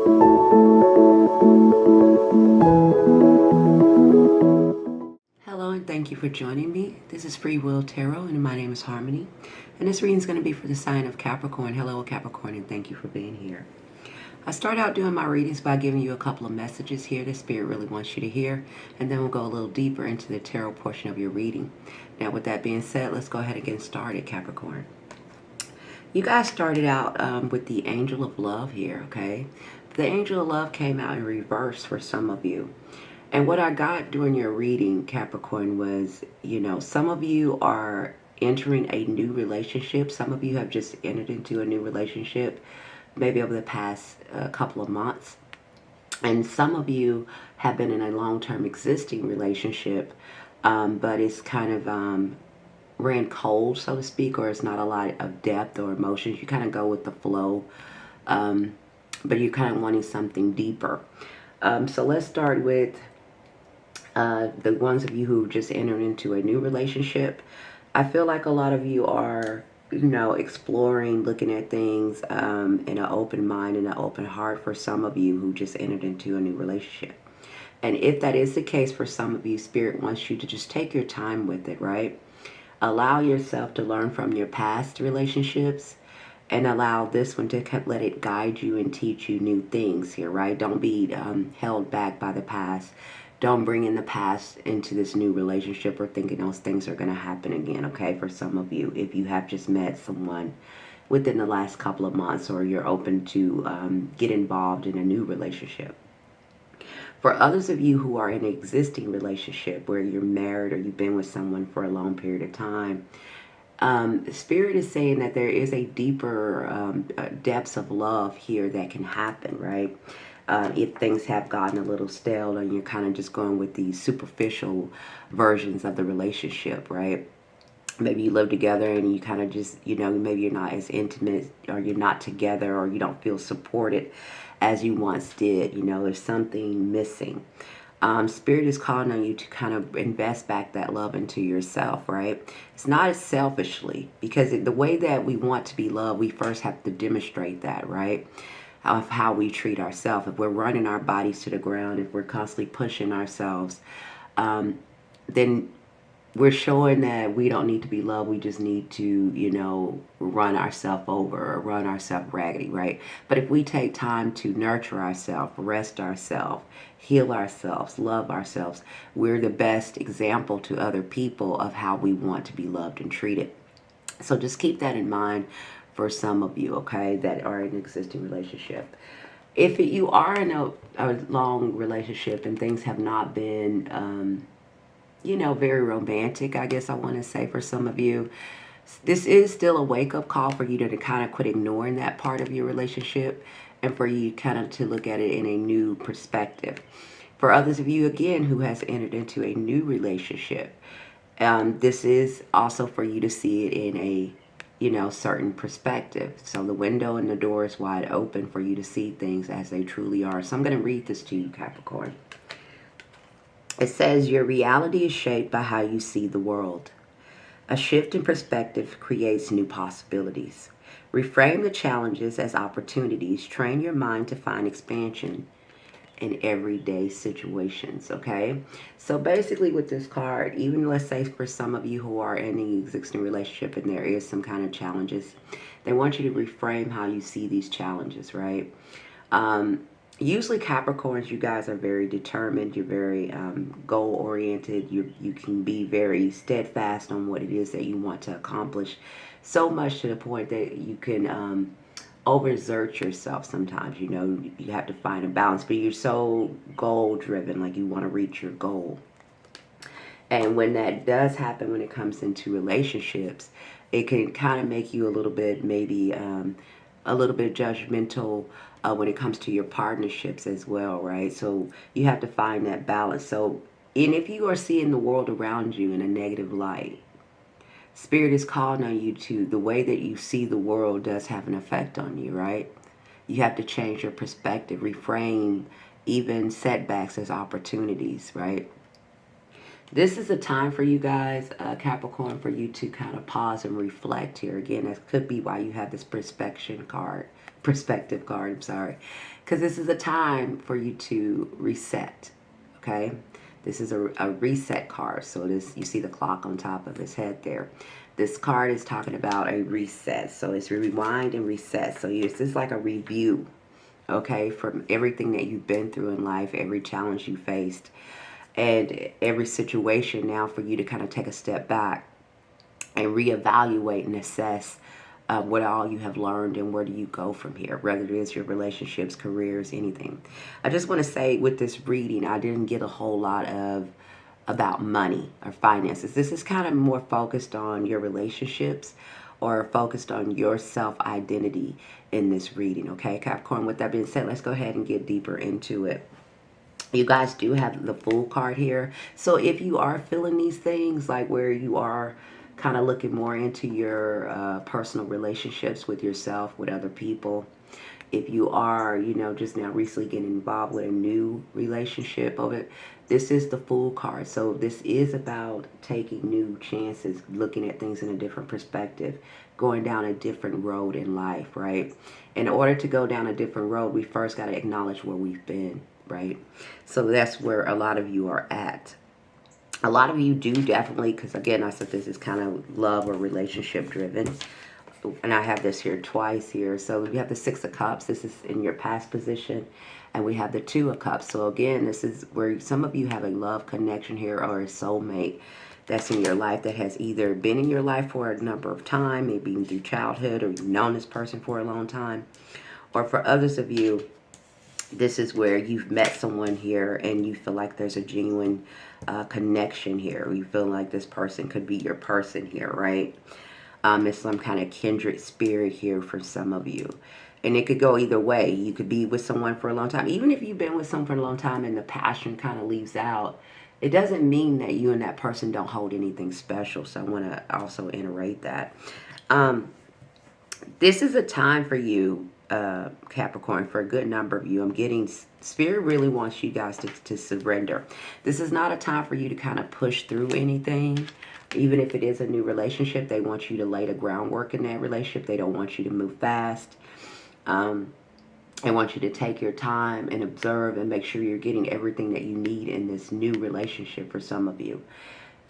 Hello and thank you for joining me. This is Freewill Tarot and my name is Harmony. And this reading is going to be for the sign of Capricorn. Hello Capricorn, and thank you for being here. I start out doing my readings by giving you a couple of messages here that Spirit really wants you to hear, and then we'll go a little deeper into the tarot portion of your reading. Now with that being said, let's go ahead and get started, Capricorn. You guys started out with the Angel of Love here, okay? The Angel of Love came out in reverse for some of you. And what I got during your reading, Capricorn, was, some of you are entering a new relationship. Some of you have just entered into a new relationship, maybe over the past couple of months. And some of you have been in a long-term existing relationship, but it's kind of ran cold, so to speak, or it's not a lot of depth or emotions. You kind of go with the flow, but you're kind of wanting something deeper. So let's start with the ones of you who just entered into a new relationship. I feel like a lot of you are, exploring, looking at things in an open mind and an open heart for some of you who just entered into a new relationship. And if that is the case for some of you, Spirit wants you to just take your time with it, right? Allow yourself to learn from your past relationships and allow this one to let it guide you and teach you new things here, right? Don't be held back by the past. Don't bring in the past into this new relationship or thinking those things are going to happen again, okay? For some of you, if you have just met someone within the last couple of months or you're open to get involved in a new relationship. For others of you who are in an existing relationship where you're married or you've been with someone for a long period of time, Spirit is saying that there is a deeper depths of love here that can happen, right? If things have gotten a little stale and you're kind of just going with the superficial versions of the relationship, right? Maybe you live together and you kind of just, maybe you're not as intimate or you're not together or you don't feel supported as you once did. There's something missing. Spirit is calling on you to kind of invest back that love into yourself, right? It's not as selfishly, because the way that we want to be loved, we first have to demonstrate that, right? Of how we treat ourselves. If we're running our bodies to the ground, if we're constantly pushing ourselves, then we're showing that we don't need to be loved. We just need to, run ourselves over or run ourselves raggedy, right? But if we take time to nurture ourselves, rest ourselves, heal ourselves, love ourselves, we're the best example to other people of how we want to be loved and treated. So just keep that in mind for some of you, okay, that are in an existing relationship. If you are in a long relationship and things have not been very romantic, I guess I want to say for some of you, this is still a wake-up call for you to kind of quit ignoring that part of your relationship and for you kind of to look at it in a new perspective. For others of you, again, who has entered into a new relationship, this is also for you to see it in a certain perspective. So the window and the door is wide open for you to see things as they truly are. So I'm going to read this to you, Capricorn. It says, your reality is shaped by how you see the world. A shift in perspective creates new possibilities. Reframe the challenges as opportunities. Train your mind to find expansion in everyday situations, okay? So basically with this card, even let's say for some of you who are in an existing relationship and there is some kind of challenges, they want you to reframe how you see these challenges, right? Usually Capricorns, you guys are very determined. You're very goal-oriented. You can be very steadfast on what it is that you want to accomplish, so much to the point that you can overexert yourself sometimes. You have to find a balance, but you're so goal-driven, like you want to reach your goal. And when that does happen, when it comes into relationships, it can kind of make you a little bit, maybe a little bit judgmental when it comes to your partnerships as well, right? So you have to find that balance. So, and if you are seeing the world around you in a negative light, Spirit is calling on you to, the way that you see the world does have an effect on you, right? You have to change your perspective, reframe even setbacks as opportunities, right? This is a time for you guys, Capricorn, for you to kind of pause and reflect here. Again, that could be why you have this perspective card, I'm sorry. Because this is a time for you to reset, okay? This is a reset card. So this, you see the clock on top of his head there. This card is talking about a reset. So it's rewind and reset. So it's just like a review, okay, from everything that you've been through in life, every challenge you faced, and every situation now for you to kind of take a step back and reevaluate and assess what all you have learned and where do you go from here, whether it is your relationships, careers, anything. I just want to say with this reading, I didn't get a whole lot of about money or finances. This is kind of more focused on your relationships or focused on your self-identity in this reading, okay, Capricorn? With that being said, let's go ahead and get deeper into it. You guys do have the Fool card here. So if you are feeling these things, like where you are kind of looking more into your personal relationships with yourself, with other people, if you are, you know, just now recently getting involved with a new relationship of it, this is the Fool card. So this is about taking new chances, looking at things in a different perspective, going down a different road in life, right? In order to go down a different road, we first got to acknowledge where we've been, right? So that's where a lot of you are at. A lot of you do definitely, because again, I said this is kind of love or relationship driven. And I have this here twice here. So we have the Six of Cups. This is in your past position. And we have the Two of Cups. So again, this is where some of you have a love connection here or a soulmate that's in your life that has either been in your life for a number of time, maybe through childhood, or you've known this person for a long time. Or for others of you, this is where you've met someone here and you feel like there's a genuine connection here. You feel like this person could be your person here, right? It's some kind of kindred spirit here for some of you. And it could go either way. You could be with someone for a long time. Even if you've been with someone for a long time and the passion kind of leaves out, it doesn't mean that you and that person don't hold anything special. So I want to also iterate that. This is a time for you, Capricorn, for a good number of you. I'm getting, Spirit really wants you guys to surrender. This is not a time for you to kind of push through anything. Even if it is a new relationship, they want you to lay the groundwork in that relationship. They don't want you to move fast. They want you to take your time and observe and make sure you're getting everything that you need in this new relationship for some of you.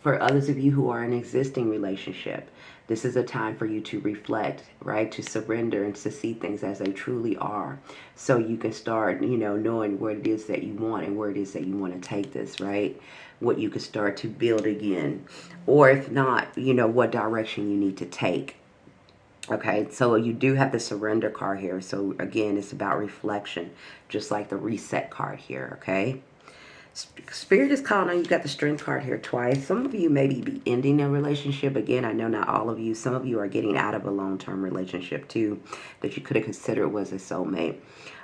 For others of you who are in an existing relationship, this is a time for you to reflect, right? To surrender and to see things as they truly are. So you can start, you know, knowing what it is that you want and where it is that you want to take this, right? What you can start to build again. Or if not, you know, what direction you need to take. Okay, so you do have the surrender card here. So again, it's about reflection, just like the reset card here, okay? Spirit is calling on you. Got the strength card here twice. Some of you maybe be ending a relationship. Again, I know not all of you. Some of you are getting out of a long-term relationship too that you could have considered was a soulmate.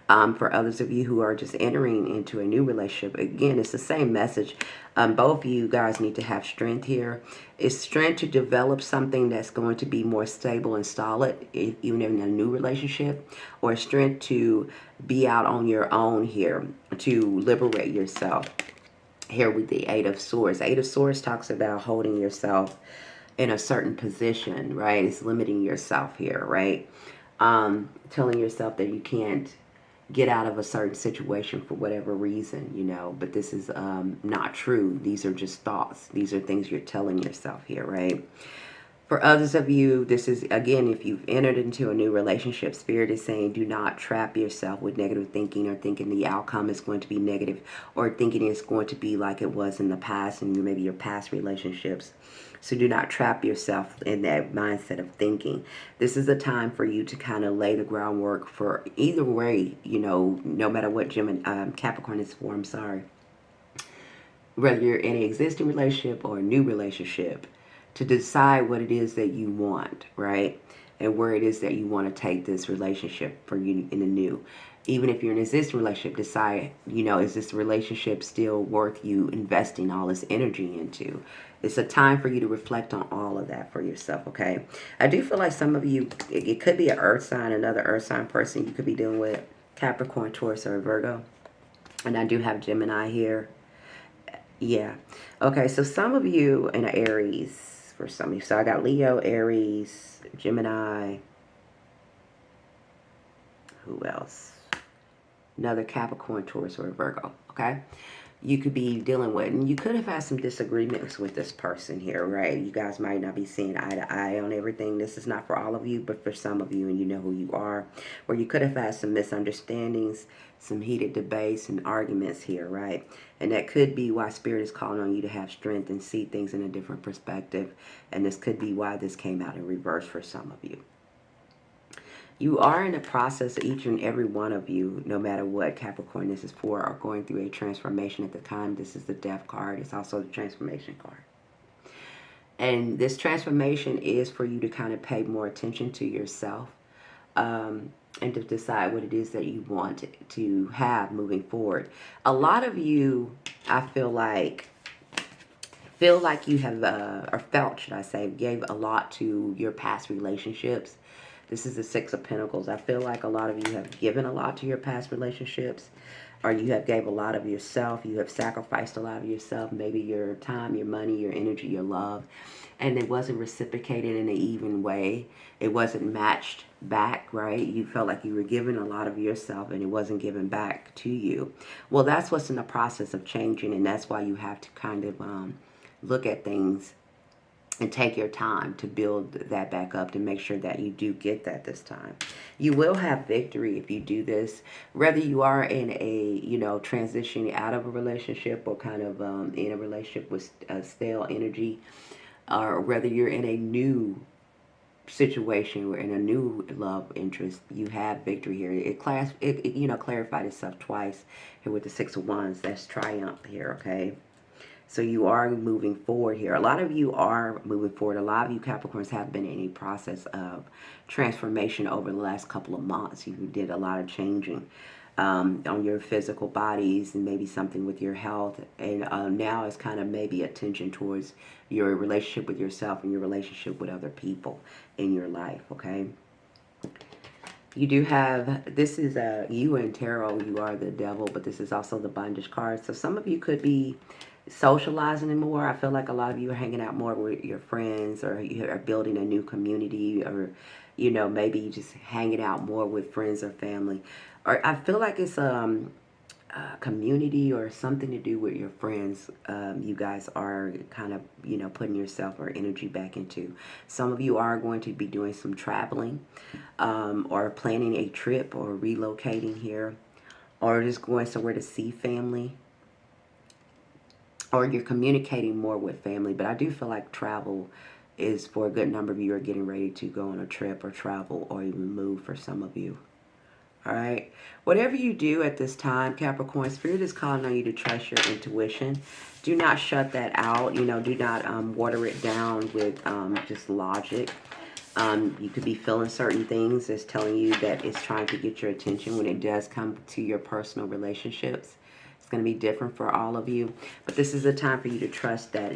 For others of you who are just entering into a new relationship, again, it's the same message. Both of you guys need to have strength here. It's strength to develop something that's going to be more stable and solid, even in a new relationship, or strength to be out on your own here, to liberate yourself. Here with the Eight of Swords. Eight of Swords talks about holding yourself in a certain position, right? It's limiting yourself here, right? Telling yourself that you can't get out of a certain situation for whatever reason, you know, but this is not true. These are just thoughts. These are things you're telling yourself here, right? For others of you, this is, again, if you've entered into a new relationship, Spirit is saying do not trap yourself with negative thinking or thinking the outcome is going to be negative or thinking it's going to be like it was in the past and maybe your past relationships. So do not trap yourself in that mindset of thinking. This is a time for you to kind of lay the groundwork for either way, you know, no matter what Capricorn is for, I'm sorry. Whether you're in an existing relationship or a new relationship, to decide what it is that you want, right? And where it is that you want to take this relationship for you in the new. Even if you're in an existing relationship, decide, you know, is this relationship still worth you investing all this energy into? It's a time for you to reflect on all of that for yourself, okay? I do feel like some of you, it could be an earth sign, another earth sign person you could be dealing with, Capricorn, Taurus, or Virgo. And I do have Gemini here. Yeah. Okay, so some of you in Aries, for some of you. So I got Leo, Aries, Gemini. Who else? Another Capricorn, Taurus, or Virgo. Okay. You could be dealing with, and you could have had some disagreements with this person here, right? You guys might not be seeing eye to eye on everything. This is not for all of you, but for some of you, and you know who you are. Or you could have had some misunderstandings, some heated debates and arguments here, right? And that could be why Spirit is calling on you to have strength and see things in a different perspective. And this could be why this came out in reverse for some of you. You are in the process, each and every one of you, no matter what Capricorn this is for, are going through a transformation at the time. This is the Death card. It's also the transformation card. And this transformation is for you to kind of pay more attention to yourself, and to decide what it is that you want to have moving forward. A lot of you, I feel like you have, or felt, should I say, gave a lot to your past relationships. This is the Six of Pentacles. I feel like a lot of you have given a lot to your past relationships, or you have gave a lot of yourself. You have sacrificed a lot of yourself, maybe your time, your money, your energy, your love, and it wasn't reciprocated in an even way. It wasn't matched back, right? You felt like you were giving a lot of yourself and it wasn't given back to you. Well, that's what's in the process of changing, and that's why you have to kind of look at things and take your time to build that back up to make sure that you do get that this time. You will have victory if you do this, whether you are in a, transitioning out of a relationship, or kind of in a relationship with stale energy, or whether you're in a new situation or in a new love interest. You have victory here. It clarified itself twice here with the Six of Wands. That's triumph here, okay? So you are moving forward here. A lot of you are moving forward. A lot of you Capricorns have been in a process of transformation over the last couple of months. You did a lot of changing on your physical bodies, and maybe something with your health. And now it's kind of maybe attention towards your relationship with yourself and your relationship with other people in your life, okay? You do have, this is you in tarot, you are the devil, but this is also the bondage card. So some of you could be socializing more. I feel like a lot of you are hanging out more with your friends, or you are building a new community, or maybe just hanging out more with friends or family. Or I feel like it's community or something to do with your friends. You guys are kind of putting yourself or energy back into. Some of you are going to be doing some traveling, or planning a trip, or relocating here, or just going somewhere to see family, or you're communicating more with family. But I do feel like travel is, for a good number of you, are getting ready to go on a trip or travel or even move for some of you. All right. Whatever you do at this time, Capricorn, Spirit is calling on you to trust your intuition. Do not shut that out. Do not water it down with just logic. You could be feeling certain things that's telling you that it's trying to get your attention when it does come to your personal relationships. It's going to be different for all of you. But this is a time for you to trust that,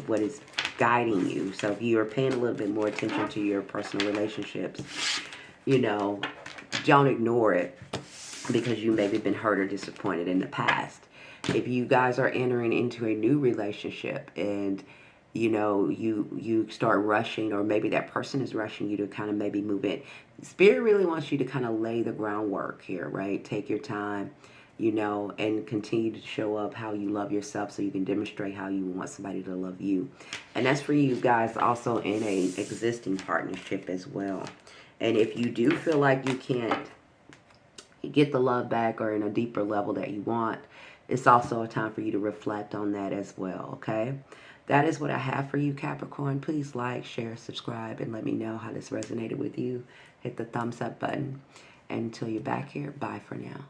what is guiding you. So if you are paying a little bit more attention to your personal relationships, don't ignore it because you maybe been hurt or disappointed in the past. If you guys are entering into a new relationship and you start rushing, or maybe that person is rushing you to kind of maybe move in, Spirit really wants you to kind of lay the groundwork here, right? Take your time, and continue to show up how you love yourself, so you can demonstrate how you want somebody to love you. And that's for you guys also in a existing partnership as well. And if you do feel like you can't get the love back, or in a deeper level that you want, it's also a time for you to reflect on that as well, okay? That is what I have for you, Capricorn. Please like, share, subscribe, and let me know how this resonated with you. Hit the thumbs up button. And until you're back here, bye for now.